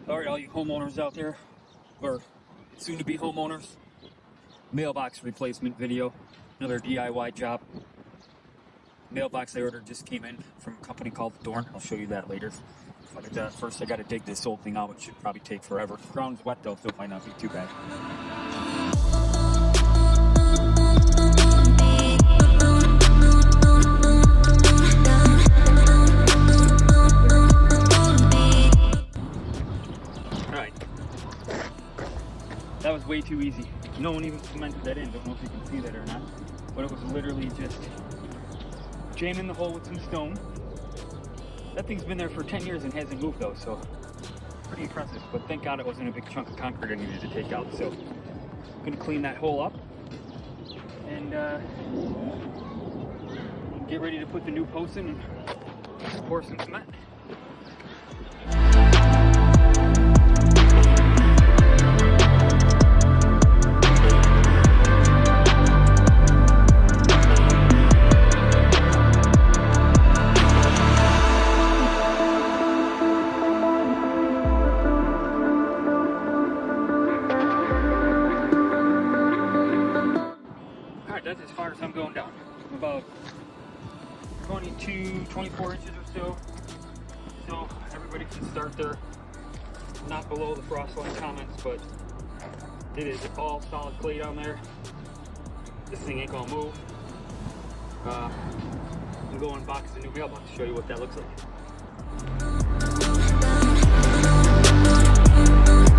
Alright, all you homeowners out there, or soon to be homeowners, mailbox replacement video, another DIY job. Mailbox I ordered just came in from a company called Dorn. I'll show you that later. But first I gotta dig this whole thing out, which should probably take forever. The ground's wet though, so it might not be too bad. That was way too easy. No one even cemented that in. Don't know if you can see that or not. But it was literally just jamming the hole with some stone. That thing's been there for 10 years and hasn't moved though, so pretty impressive. But thank God it wasn't a big chunk of concrete I needed to take out. So I'm gonna clean that hole up and get ready to put the new posts in and pour some cement. That's as far as I'm going down. About 22, 24 inches or so. So everybody can start there. Not below the frost line comments, but it is all solid clay down there. This thing ain't gonna move. I'm going to unbox the new mailbox to show you what that looks like.